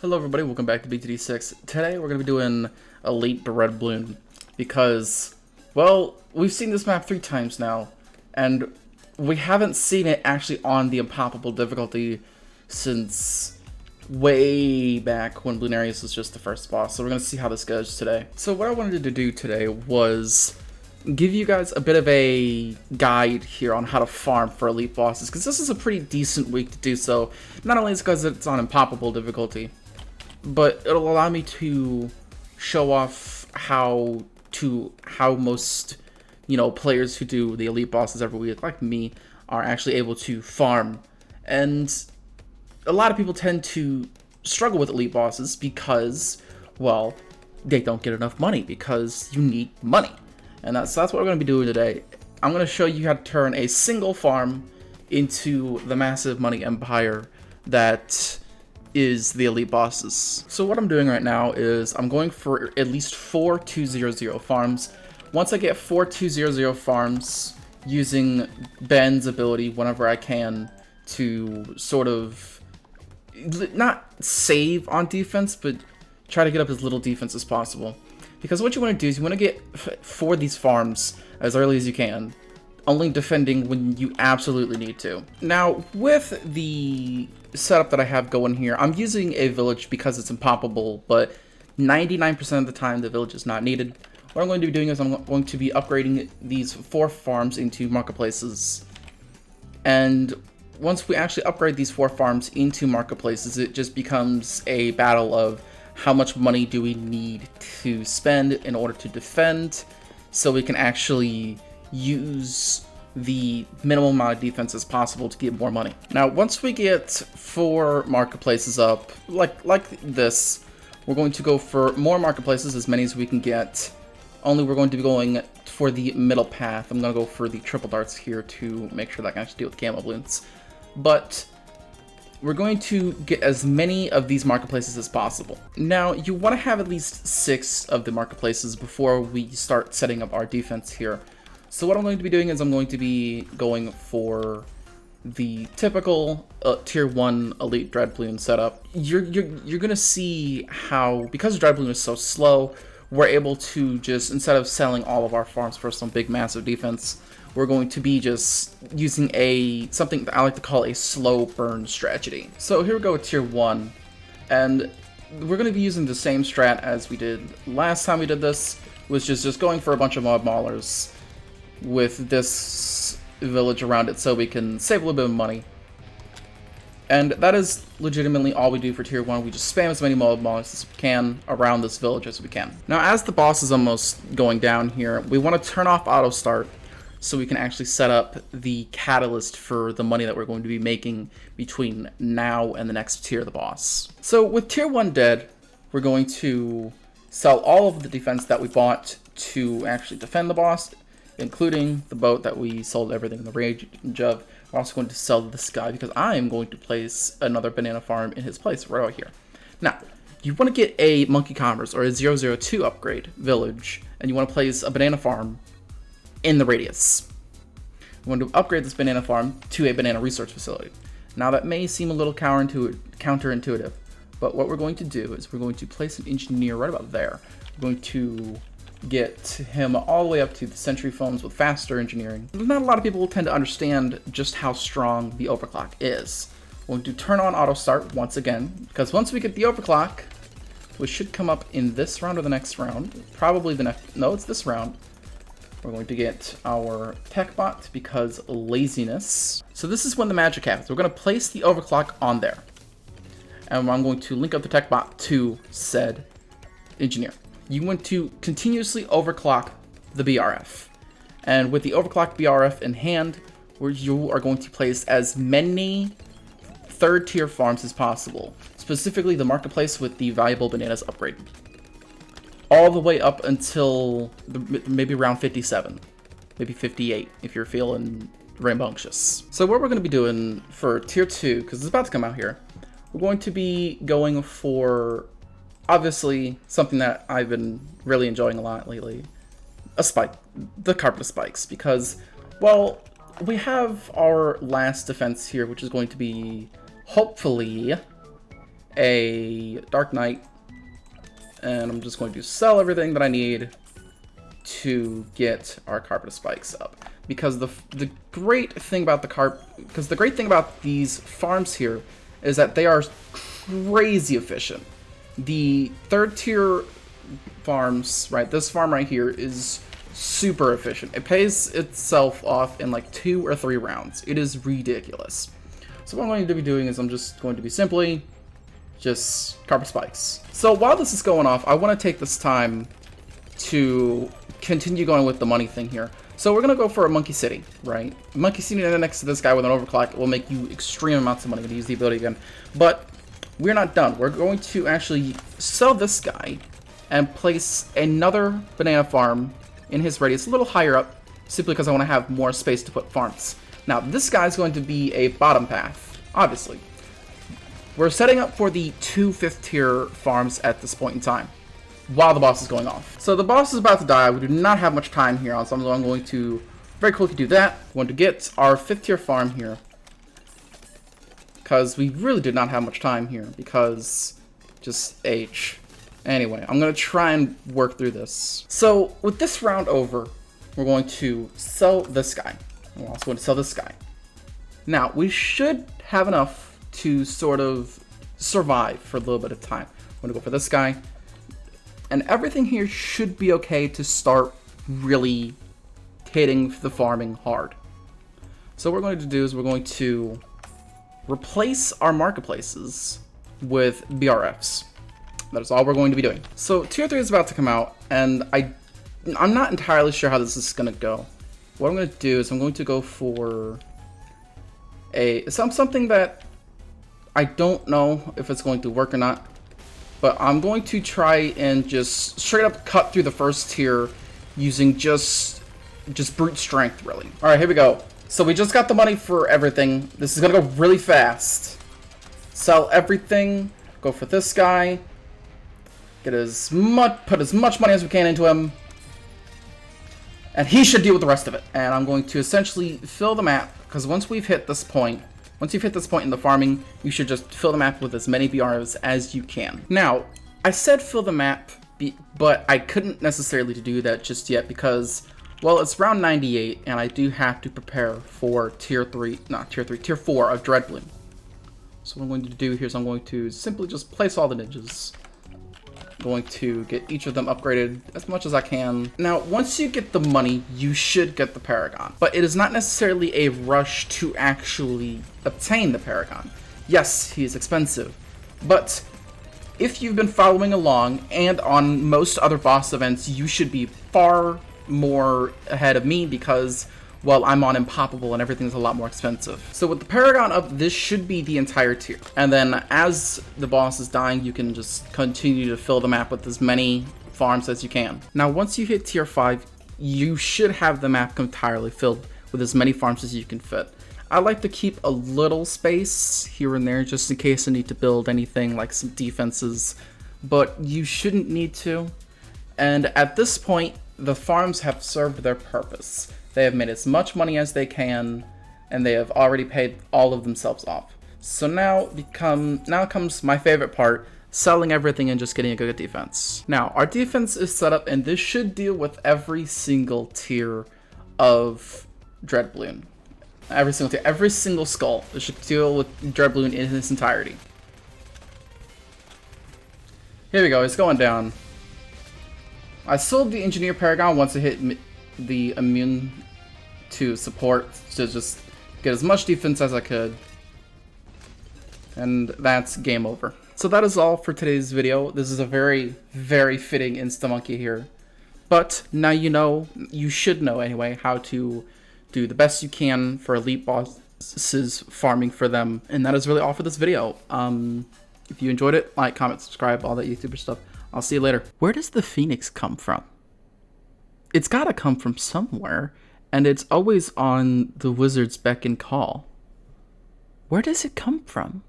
Hello everybody, welcome back to BTD6. Today we're going to be doing Elite Red Balloon because, well, we've seen this map 3 times now, and we haven't seen it actually on the Impoppable difficulty since way back when Bloonarius was just the first boss, so we're going to see how this goes today. So what I wanted to do today was give you guys a bit of a guide here on how to farm for elite bosses, because this is a pretty decent week to do so. Not only is it because it's on Impoppable difficulty, but it'll allow me to show off how most, players who do the elite bosses every week, like me, are actually able to farm. And a lot of people tend to struggle with elite bosses because, well, they don't get enough money because you need money. And that's what we're going to be doing today. I'm going to show you how to turn a single farm into the massive money empire that is the elite bosses. So what I'm doing right now is I'm going for at least 4 200 farms. Once I get 4 200 farms, using Ben's ability whenever I can to sort of not save on defense, but try to get up as little defense as possible. Because what you want to do is you want to get 4 of these farms as early as you can, only defending when you absolutely need to. Now, with the setup that I have going here, I'm using a village because it's impoppable, but 99% of the time the village is not needed. What I'm going to be doing is I'm going to be upgrading these 4 farms into marketplaces. And once we actually upgrade these 4 farms into marketplaces, it just becomes a battle of how much money do we need to spend in order to defend, so we can actually use the minimum amount of defense as possible to get more money. Now, once we get 4 marketplaces up, like this, we're going to go for more marketplaces, as many as we can get. Only we're going to be going for the middle path. I'm going to go for the triple darts here to make sure that I can actually deal with camo balloons. But we're going to get as many of these marketplaces as possible. Now, you want to have at least 6 of the marketplaces before we start setting up our defense here. So what I'm going to be doing is I'm going to be going for the typical tier 1 elite Dread Balloon setup. You're going to see how, because Dread Balloon is so slow, we're able to just, instead of selling all of our farms for some big massive defense, we're going to be just using something that I like to call a slow burn strategy. So here we go with tier 1, and we're going to be using the same strat as we did last time we did this, which is just going for a bunch of mob maulers with this village around it so we can save a little bit of money. And that is legitimately all we do for tier 1. We just spam as many mob maulers as we can around this village as we can. Now, as the boss is almost going down here, we want to turn off auto start so we can actually set up the catalyst for the money that we're going to be making between now and the next tier of the boss. So with tier 1 dead, we're going to sell all of the defense that we bought to actually defend the boss, including the boat that we sold everything in the rage of. We're also going to sell this guy because I am going to place another banana farm in his place right out here. Now, you want to get a Monkey Commerce or a 002 upgrade village, and you want to place a banana farm in the radius. We want to upgrade this banana farm to a banana research facility. Now, that may seem a little counterintuitive, but what we're going to do is we're going to place an engineer right about there. We're going to get him all the way up to the Century Phones with faster engineering. Not a lot of people will tend to understand just how strong the overclock is. We're going to turn on auto start once again, because once we get the overclock, which should come up in this round or the next round, probably the next, no, it's this round, we're going to get our tech bot because laziness. So this is when the magic happens. We're going to place the overclock on there, and I'm going to link up the tech bot to said engineer. You want to continuously overclock the BRF. And with the overclocked BRF in hand, you are going to place as many 3rd tier farms as possible, specifically the marketplace with the valuable bananas upgrade, all the way up until maybe around 57, maybe 58 if you're feeling rambunctious. So what we're going to be doing for tier 2, because it's about to come out here, we're going to be going for, obviously, something that I've been really enjoying a lot lately, a spike, the carpet of spikes, because, well, we have our last defense here, which is going to be, hopefully, a Dark Knight, and I'm just going to sell everything that I need to get our Carpet of Spikes up. Because the great thing about the great thing about these farms here is that they are crazy efficient. The third tier farms, right, this farm right here is super efficient. It pays itself off in like 2 or 3 rounds. It is ridiculous. So what I'm going to be doing is I'm just going to be simply just Carpet Spikes. So while this is going off, I want to take this time to continue going with the money thing here. So we're going to go for a Monkey City, right? Monkey City next to this guy with an overclock will make you extreme amounts of money. I'm going to use the ability again. But we're not done. We're going to actually sell this guy and place another banana farm in his radius a little higher up, simply because I want to have more space to put farms. Now, this guy's going to be a bottom path, obviously. We're setting up for the 2 5th tier farms at this point in time, while the boss is going off. So the boss is about to die. We do not have much time here, so I'm going to very quickly do that. We want to get our 5th tier farm here, because we really did not have much time here, because just H. Anyway, I'm going to try and work through this. So with this round over, we're going to sell this guy. We're also going to sell this guy. Now, we should have enough to sort of survive for a little bit of time. I'm going to go for this guy. And everything here should be okay to start really hitting the farming hard. So what we're going to do is we're going to replace our marketplaces with BRFs. That is all we're going to be doing. So tier 3 is about to come out, and I'm not entirely sure how this is going to go. What I'm going to do is I'm going to go for something that I don't know if it's going to work or not, but I'm going to try and just straight up cut through the first tier using just brute strength, really. All right, here we go. So we just got the money for everything. This is going to go really fast. Sell everything. Go for this guy. Put as much money as we can into him. And he should deal with the rest of it. And I'm going to essentially fill the map, because once you've hit this point in the farming, you should just fill the map with as many BRs as you can. Now, I said fill the map, but I couldn't necessarily do that just yet because, well, it's round 98, and I do have to prepare for tier 4 of Dreadbloom. So what I'm going to do here is I'm going to simply just place all the ninjas. Going to get each of them upgraded as much as I can. Now, once you get the money, you should get the Paragon, but it is not necessarily a rush to actually obtain the Paragon. Yes, he is expensive, but if you've been following along and on most other boss events, you should be far more ahead of me because, well, I'm on Impoppable and everything's a lot more expensive. So with the Paragon up, this should be the entire tier. And then as the boss is dying, you can just continue to fill the map with as many farms as you can. Now, once you hit tier 5, you should have the map entirely filled with as many farms as you can fit. I like to keep a little space here and there just in case I need to build anything like some defenses, but you shouldn't need to. And at this point, the farms have served their purpose. They have made as much money as they can, and they have already paid all of themselves off. So now comes my favorite part, selling everything and just getting a good defense. Now, our defense is set up, and this should deal with every single tier of Dreadbloom. Every single tier, every single skull. This should deal with Dreadbloom in its entirety. Here we go, it's going down. I sold the Engineer Paragon once it hit the immune to support to just get as much defense as I could, and that's game over. So that is all for today's video. This is a very, very fitting Insta-Monkey here, but now you should know anyway how to do the best you can for elite bosses, farming for them, and that is really all for this video. If you enjoyed it, like, comment, subscribe, all that YouTuber stuff. I'll see you later. Where does the Phoenix come from? It's gotta come from somewhere, and it's always on the wizard's beck and call. Where does it come from?